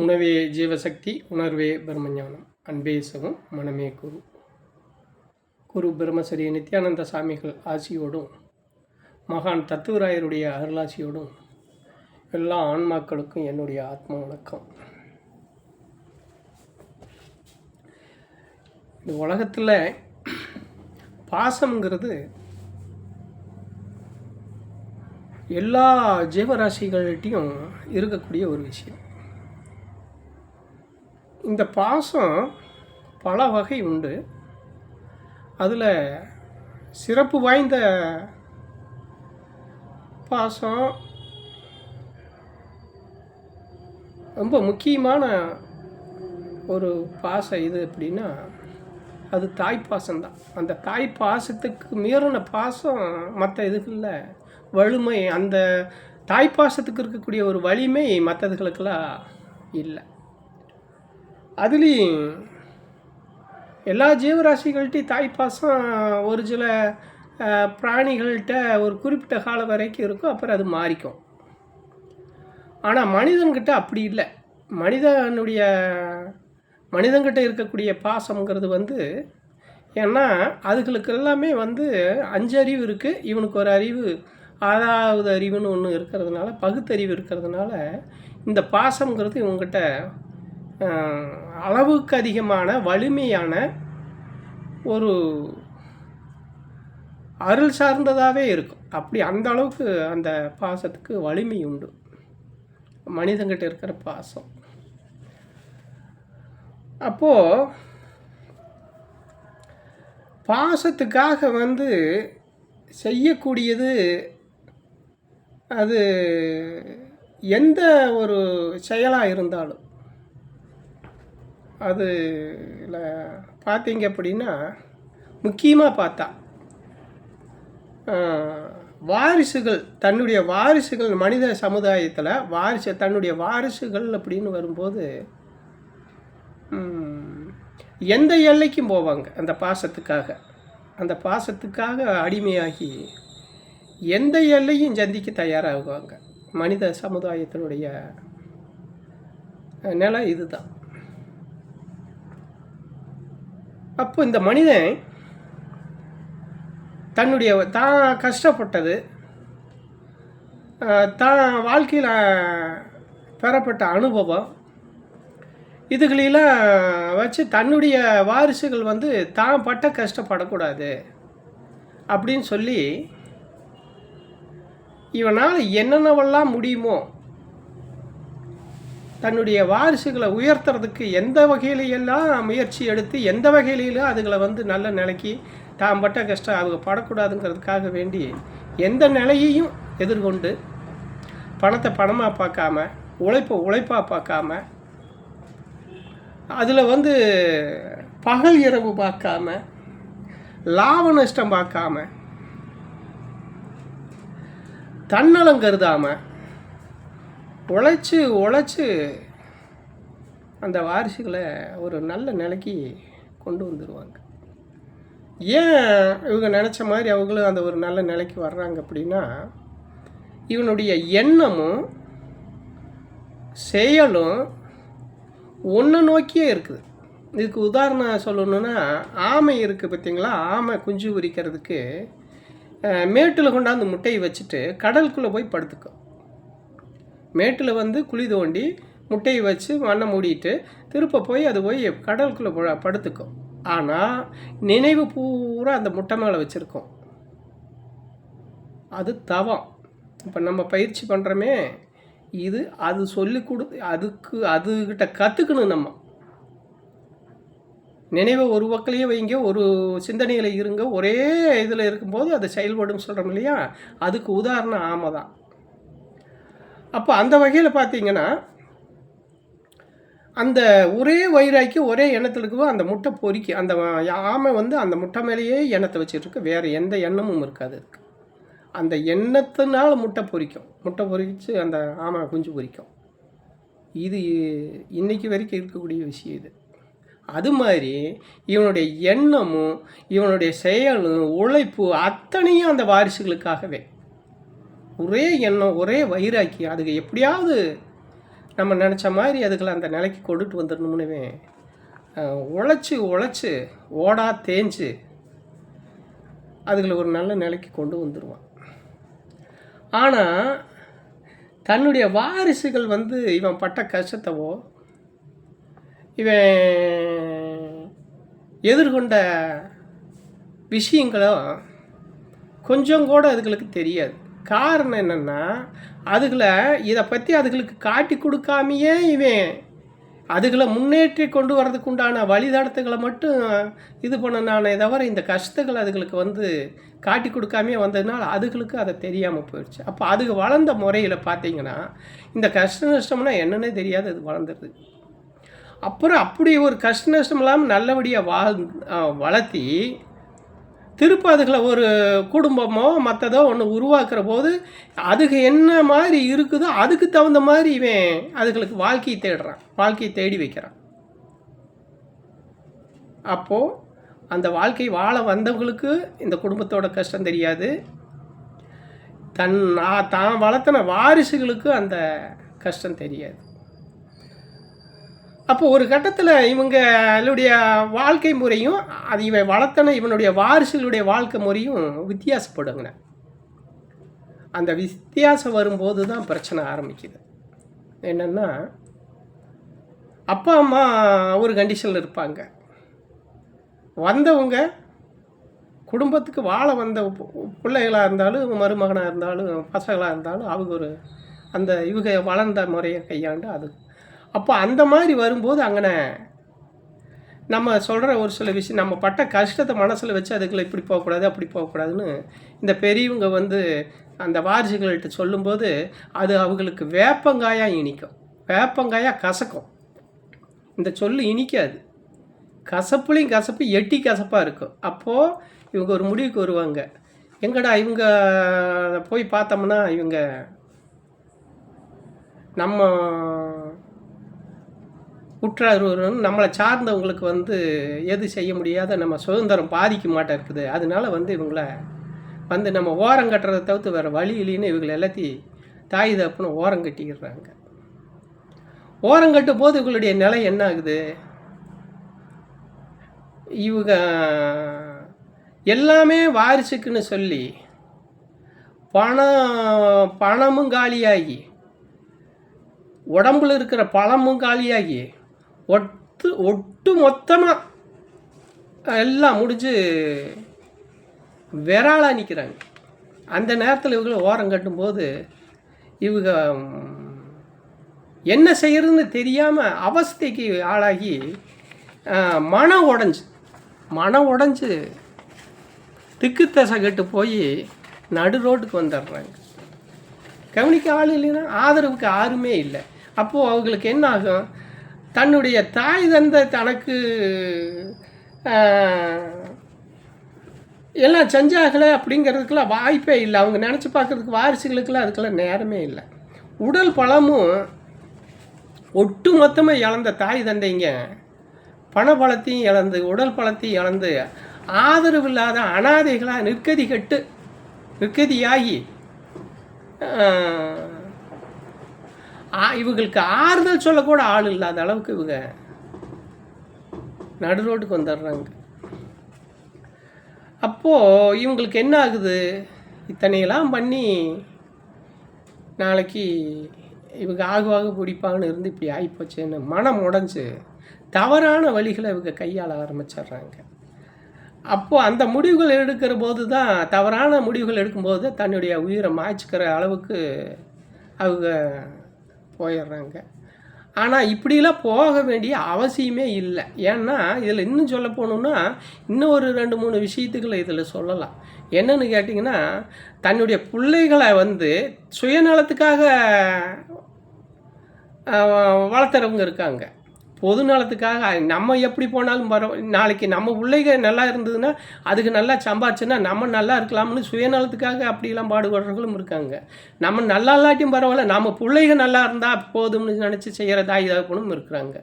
உணவே ஜீவசக்தி, உணர்வே பிரம்மஞானம். அன்பே சகம், மனமே குரு. குரு பிரம்மசரி நித்யானந்த சாமிகள் ஆசியோடும், மகான் தத்துவராயருடைய அருளாசியோடும் எல்லா ஆன்மாக்களுக்கும் என்னுடைய ஆத்ம வணக்கம். இந்த உலகத்தில் பாசம்ங்கிறது எல்லா ஜீவராசிகள்கிட்டையும் இருக்கக்கூடிய ஒரு விஷயம். இந்த பாசம் பல வகை உண்டு. அதில் சிறப்பு வாய்ந்த பாசம், ரொம்ப முக்கியமான ஒரு பாசம் இது அப்படின்னா அது தாய்ப்பாசம்தான். அந்த தாய் பாசத்துக்கு மீறின பாசம் மற்ற இதுகளில் வலிமை, அந்த தாய்ப்பாசத்துக்கு இருக்கக்கூடிய ஒரு வலிமை மற்றதுகளுக்கெல்லாம் இல்லை. அதுலேயும் எல்லா ஜீவராசிகள்கிட்டையும் தாய்ப்பாசம் ஒரு சில பிராணிகள்கிட்ட ஒரு குறிப்பிட்ட காலம் வரைக்கும் இருக்கும், அப்புறம் அது மாறிக்கும். ஆனால் மனிதன்கிட்ட அப்படி இல்லை. மனிதன்கிட்ட இருக்கக்கூடிய பாசம்ங்கிறது ஏன்னா அதுகளுக்கு எல்லாமே 5 அறிவு இருக்குது. இவனுக்கு ஒரு அறிவு, 6வது அறிவுன்னு ஒன்று இருக்கிறதுனால, பகுத்தறிவு இருக்கிறதுனால இந்த பாசம்ங்கிறது இவங்ககிட்ட அளவுக்கு அதிகமான வலிமையான ஒரு அருள் சார்ந்ததாகவே இருக்கும். அப்படி அந்த அளவுக்கு அந்த பாசத்துக்கு வலிமை உண்டு மனிதன்கிட்ட இருக்கிற பாசம். அப்போது பாசத்துக்காக செய்யக்கூடியது அது எந்த ஒரு செயலாக இருந்தாலும் அதில் பார்த்தீங்க அப்படின்னா, முக்கியமாக பார்த்தா வாரிசுகள், தன்னுடைய வாரிசுகள் மனித சமுதாயத்தில் தன்னுடைய வாரிசுகள் அப்படின்னு வரும்போது எந்த எல்லைக்கும் போவாங்க. அந்த பாசத்துக்காக அடிமையாகி எந்த எல்லையும் சந்திக்க தயாராகுவாங்க. மனித சமுதாயத்தினுடைய நிலை இதுதான். அப்போ இந்த மனிதன் தான் கஷ்டப்பட்டது, தான் வாழ்க்கையில் பெறப்பட்ட அனுபவம், இதுகளெல்லாம் வச்சு தன்னுடைய வாரிசுகள் தான் பட்ட கஷ்டப்படக்கூடாது அப்படின்னு சொல்லி இவனால் என்னென்னவெல்லாம் முடியுமோ தன்னுடைய வாரிசுகளை உயர்த்துறதுக்கு எந்த வகையிலையெல்லாம் முயற்சி எடுத்து, எந்த வகையிலும் அதுகளை நல்ல நிலைக்கு தான் பட்ட கஷ்டம் அவங்க படக்கூடாதுங்கிறதுக்காக வேண்டி எந்த நிலையையும் எதிர்கொண்டு, பணத்தை பணமாக பார்க்காம, உழைப்பாக பார்க்காம, அதில் பகல் இரவு பார்க்காம, லாப நஷ்டம் பார்க்காம, தன்னலம் கருதாமல் உழைச்சி அந்த வாரிசுகளை ஒரு நல்ல நிலைக்கு கொண்டு வந்துடுவாங்க. ஏன் இவங்க நினச்ச மாதிரி அவங்களும் அந்த ஒரு நல்ல நிலைக்கு வர்றாங்க அப்படின்னா, இவனுடைய எண்ணமும் செயலும் ஒன்று நோக்கியே இருக்குது. இதுக்கு உதாரணம் சொல்லணுன்னா, ஆமை இருக்குது பார்த்திங்களா? ஆமை குஞ்சு உரிக்கிறதுக்கு மேட்டில் கொண்டாந்து முட்டையை வச்சுட்டு கடலுக்குள்ளே போய் படுத்துக்கும். மேட்டில் குழி தோண்டி முட்டையை வச்சு மண்ணை மூடிட்டு திருப்ப போய் அது போய் கடலுக்குள்ளே படுத்துக்கும். ஆனால் நினைவு பூரா அந்த முட்டை மேலே வச்சுருக்கோம். அது தவம். இப்போ நம்ம பயிற்சி பண்ணுறோமே, அது சொல்லி கொடுத்து அதுக்கிட்ட கற்றுக்கணும். நம்ம நினைவை ஒரு பக்கலையே வைங்க, ஒரு சிந்தனையில் இருங்க, ஒரே இதில் இருக்கும்போது அது செயல்படும் சொல்கிறோம் இல்லையா? அதுக்கு உதாரணம் ஆமை தான். அப்போ அந்த வகையில் பார்த்தீங்கன்னா, அந்த ஒரே வயிறாக்கி ஒரே எண்ணத்தில் இருக்கவோ அந்த முட்டை பொறிக்கி, அந்த ஆமை அந்த முட்டை மேலேயே எண்ணத்தை வச்சுருக்கு, வேறு எந்த எண்ணமும் இருக்காது. அந்த எண்ணத்தினால முட்டை பொறிச்சு அந்த ஆமை குஞ்சு பொறிக்கும். இது இன்னைக்கு வரைக்கும் இருக்கக்கூடிய விஷயம் இது. அது மாதிரி இவனுடைய எண்ணமும் இவனுடைய செயலும் உழைப்பு அத்தனையும் அந்த வாரிசுகளுக்காகவே. ஒரே எண்ணம், ஒரே வைராக்கியம். அதுக்கு எப்படியாவது நம்ம நினச்ச மாதிரி அதுகளை அந்த நிலைக்கு கொண்டுட்டு வந்துடணும்னுவே உழைச்சி ஓடா தேஞ்சு அதுகளை ஒரு நல்ல நிலைக்கு கொண்டு வந்துடுவான். ஆனால் தன்னுடைய வாரிசுகள் வந்து இவன் பட்ட கஷ்டத்தவோ இவன் எதிர்கொண்ட விஷயங்களோ கொஞ்சம் கூட அதுகளுக்கு தெரியாது. காரணம் என்னென்னா, அதுகளை இதை பற்றி அதுகளுக்கு காட்டி கொடுக்காமையே இவன் அதுகளை முன்னேற்றி கொண்டு வர்றதுக்கு உண்டான வழிதடத்துகளை மட்டும் இது பண்ணனானே தவிர இந்த கஷ்டங்கள் அதுகளுக்கு வந்து காட்டி கொடுக்காமையே வந்ததுனால அதுகளுக்கு அதை தெரியாமல் போயிடுச்சு. அப்போ அதுக்கு வளர்ந்த முறையில் பார்த்தீங்கன்னா இந்த கஷ்ட நஷ்டம்னா என்னன்னே தெரியாது அது வளர்ந்துருது. அப்புறம் அப்படி ஒரு கஷ்ட நஷ்டம் இல்லாமல் நல்லபடியாக வளர்த்தி திருப்ப அதுகளை ஒரு குடும்பமோ மற்றதோ ஒன்று உருவாக்குற போது அதுக்கு என்ன மாதிரி இருக்குதோ அதுக்கு தகுந்த மாதிரி இவன் அதுகளுக்கு வாழ்க்கையை தேடுறான், வாழ்க்கையை தேடி வைக்கிறான். அப்போது அந்த வாழ்க்கை வாழ வந்தவங்களுக்கு இந்த குடும்பத்தோட கஷ்டம் தெரியாது, தான் வளர்த்தின வாரிசுகளுக்கு அந்த கஷ்டம் தெரியாது. அப்போ ஒரு கட்டத்தில் இவங்களுடைய வாழ்க்கை முறையும் அது இவன் வளர்த்தன இவனுடைய வாரிசுகளுடைய வாழ்க்கை முறையும் வித்தியாசப்படுங்க. அந்த வித்தியாசம் வரும்போது தான் பிரச்சனை ஆரம்பிக்குது. என்னென்னா, அப்பா அம்மா ஒரு கண்டிஷனில் இருப்பாங்க, வந்தவங்க குடும்பத்துக்கு வாழ வந்த பிள்ளைகளாக இருந்தாலும் மருமகனாக இருந்தாலும் பசங்களாக இருந்தாலும் அவங்க ஒரு அந்த இவங்க வளர்ந்த முறையை கையாண்டு அது. அப்போ அந்த மாதிரி வரும்போது அங்கே நம்ம சொல்கிற ஒரு சில விஷயம் நம்ம பட்ட கஷ்டத்தை மனசில் வச்சு அதுக்குள்ள இப்படி போகக்கூடாது அப்படி போகக்கூடாதுன்னு இந்த பெரியவங்க வந்து அந்த வாரிசுகள்கிட்ட சொல்லும்போது அது அவங்களுக்கு வேப்பங்காயாக இனிக்கும், வேப்பங்காயாக கசக்கும். இந்த சொல்லு இனிக்காது, கசப்புலையும் கசப்பு எட்டி கசப்பாக இருக்கும். அப்போது இவங்க ஒரு முடிவுக்கு வருவாங்க, எங்கடா இவங்க போய் பார்த்தோம்னா இவங்க நம்ம உற்றாருன்னு நம்மளை சார்ந்தவங்களுக்கு வந்து எது செய்ய முடியாத நம்ம சுதந்திரம் பாதிக்க மாட்டேன் இருக்குது, அதனால வந்து இவங்கள வந்து நம்ம ஓரம் கட்டுறதை தவிர்த்து வேறு வழி இல்லைன்னு இவங்களை எல்லாத்தையும் தாய் தப்புன்னு ஓரம் கட்டிக்கிறாங்க. ஓரம் கட்டும் போது இவங்களுடைய நிலை என்ன ஆகுது, இவங்க எல்லாமே வாரிசுக்குன்னு சொல்லி பணமும் காலியாகி உடம்புல இருக்கிற பழமும் காலியாகி ஒட்டு மொத்தமாக எல்லாம் முடிஞ்சு விராளாக நிற்கிறாங்க. அந்த நேரத்தில் இவங்களை ஓரம் கட்டும்போது இவங்க என்ன செய்யறதுன்னு தெரியாமல் அவஸ்தைக்கு ஆளாகி மனம் உடஞ்சி திக்கு தசை கட்டு போய் நடு ரோட்டுக்கு வந்துடுறாங்க. கவனிக்க ஆள் இல்லைன்னா ஆதரவுக்கு யாருமே இல்லை. அப்போது அவங்களுக்கு என்ன ஆகும், தன்னுடைய தாய் தந்தை தனக்கு எல்லாம் செஞ்சாகலை அப்படிங்கிறதுக்கெல்லாம் வாய்ப்பே இல்லை. அவங்க நினச்சி பார்க்குறதுக்கு வாரிசுகளுக்கெல்லாம் அதுக்கெல்லாம் நேரமே இல்லை. உடல் பலமும் ஒட்டு மொத்தமாக இழந்த தாய் தந்தைங்க பணபலத்தையும் இழந்து உடல் பலத்தையும் இழந்து ஆதரவு இல்லாத அனாதைகளாக நிற்கதியாகி இவங்களுக்கு ஆறுதல் சொல்லக்கூட ஆள் இல்லாத அளவுக்கு இவங்க நடு ரோட்டுக்கு வந்துடுறாங்க. அப்போது இவங்களுக்கு என்ன ஆகுது, இத்தனையெல்லாம் பண்ணி நாளைக்கு இவங்க ஆகுவாக பிடிப்பாங்கன்னு இருந்து இப்படி ஆகிப்போச்சேன்னு மனம் உடைஞ்சு தவறான வழிகளை இவங்க கையாள ஆரம்பிச்சிடுறாங்க. அப்போது அந்த முடிவுகள் எடுக்கிற போது தான், தவறான முடிவுகள் எடுக்கும்போது தான் தன்னுடைய உயிரை மாய்ச்சிக்கிற அளவுக்கு அவங்க போயிடுறாங்க. ஆனால் இப்படிலாம் போக வேண்டிய அவசியமே இல்லை. ஏன்னா இதில் இன்னும் சொல்ல போகணுன்னா இன்னும் ஒரு 2-3 விஷயத்துக்களை இதில் சொல்லலாம். என்னன்னு கேட்டிங்கன்னா, தன்னுடைய பிள்ளைகளை வந்து சுயநலத்துக்காக வளர்த்துறவங்க இருக்காங்க, பொது நலத்துக்காக நம்ம எப்படி போனாலும் நாளைக்கு நம்ம பிள்ளைங்க நல்லா இருந்ததுன்னா அதுக்கு நல்லா சம்பாதிச்சுன்னா நம்ம நல்லா இருக்கலாம்னு சுயநலத்துக்காக அப்படிலாம் பாடுபடுறவங்களும் இருக்காங்க. நம்ம நல்லா இல்லாட்டியும் பரவாயில்ல, நம்ம பிள்ளைங்க நல்லா இருந்தால் போதும்னு நினச்சி செய்கிற தாய் தகப்பனும் இருக்கிறாங்க.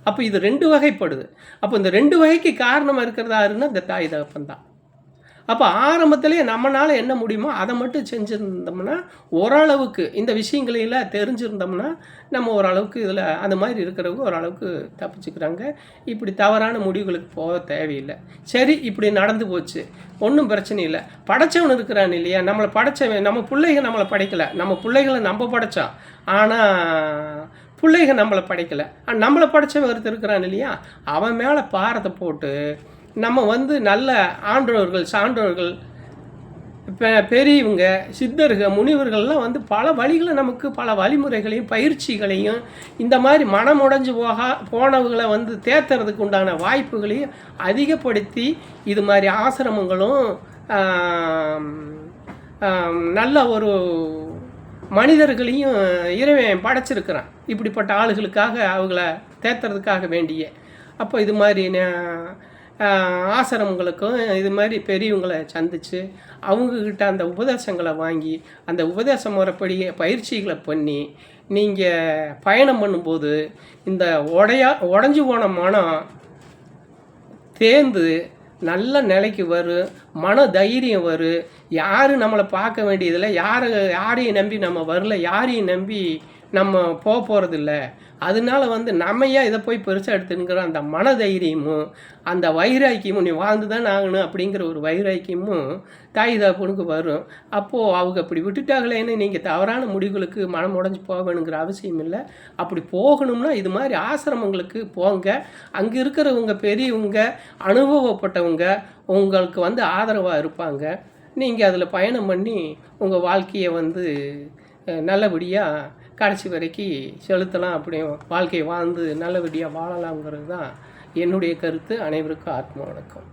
அப்போ இது 2 வகைப்படுது. அப்போ இந்த 2 வகைக்கு காரணமாக இருக்கிறதா யாருன்னா இந்த தாய் தகப்பன் தான். அப்போ ஆரம்பத்திலேயே நம்மளால் என்ன முடியுமோ அதை மட்டும் செஞ்சுருந்தோம்னா ஓரளவுக்கு இந்த விஷயங்களெல்லாம் தெரிஞ்சுருந்தோம்னா நம்ம ஓரளவுக்கு இதில் அந்த மாதிரி இருக்கிறவங்க ஓரளவுக்கு தப்பிச்சுக்கிறாங்க. இப்படி தவறான முடிவுகளுக்கு போக தேவையில்லை. சரி, இப்படி நடந்து போச்சு, ஒன்றும் பிரச்சனை இல்லை. படைச்சவன் இருக்கிறான் இல்லையா, நம்மளை படைச்சவன். நம்ம பிள்ளைகள் நம்மளை படைக்கலை, நம்ம பிள்ளைகளை நம்ம படைத்தோம். ஆனால் பிள்ளைகள் நம்மளை படைக்கலை. நம்மளை படைச்சவன் ஒருத்தர் இருக்கிறான் இல்லையா, அவன் மேலே பாரத்தை போட்டு நம்ம வந்து நல்ல ஆன்றோர்கள், சான்றோர்கள், பெரியவங்க, சித்தர்கள், முனிவர்கள்லாம் வந்து பல வழிகளை நமக்கு பல வழிமுறைகளையும் பயிற்சிகளையும் இந்த மாதிரி மனமுடைஞ்சு போனவங்களை வந்து தேத்துறதுக்கு உண்டான வாய்ப்புகளையும் அதிகப்படுத்தி இது மாதிரி ஆசிரமங்களும் நல்ல ஒரு மனிதர்களையும் இறைவன் படைச்சிருக்கிறான் இப்படிப்பட்ட ஆளுகளுக்காக அவங்கள தேத்துறதுக்காக வேண்டிய. அப்போ இது மாதிரி ஆசிரமங்களுக்கும் இது மாதிரி பெரியவங்களை சந்தித்து அவங்கக்கிட்ட அந்த உபதேசங்களை வாங்கி அந்த உபதேச முறைப்படி பயிற்சிகளை பண்ணி நீங்கள் பயணம் பண்ணும்போது இந்த உடஞ்சி போன மனம் தேர்ந்து நல்ல நிலைக்கு வரும், மன தைரியம் வரும். யாரும் நம்மளை பார்க்க வேண்டியதில்லை, யாரையும் நம்பி நம்ம வரல, யாரையும் நம்பி நம்ம போகிறதில்ல. அதனால வந்து நம்மையா இதை போய் பெருசாக எடுத்துங்கிற அந்த மன தைரியமும் அந்த வைராக்கியமும், நீ வாழ்ந்து தான் ஆகணும் அப்படிங்கிற ஒரு வைராக்கியமும் தாய் தகப்பனுக்கு வரும். அப்போது அவங்க அப்படி விட்டுட்டாங்களேன்னு நீங்கள் தவறான முடிவுகளுக்கு மனம் உடஞ்சி போகணுங்கிற அவசியம் இல்லை. அப்படி போகணும்னா இது மாதிரி ஆசிரமங்களுக்கு போங்க. அங்கே இருக்கிறவங்க பெரியவங்க, அனுபவப்பட்டவங்க உங்களுக்கு வந்து ஆதரவாக இருப்பாங்க. நீங்கள் அதில் பயணம் பண்ணி உங்கள் வாழ்க்கையை வந்து நல்லபடியாக கடைசி வரைக்கும் செலுத்தலாம், அப்படியே வாழ்க்கையை வாழ்ந்து நல்லபடியாக வாழலாம்ங்கிறது தான் என்னுடைய கருத்து. அனைவருக்கும் ஆத்ம வணக்கம்.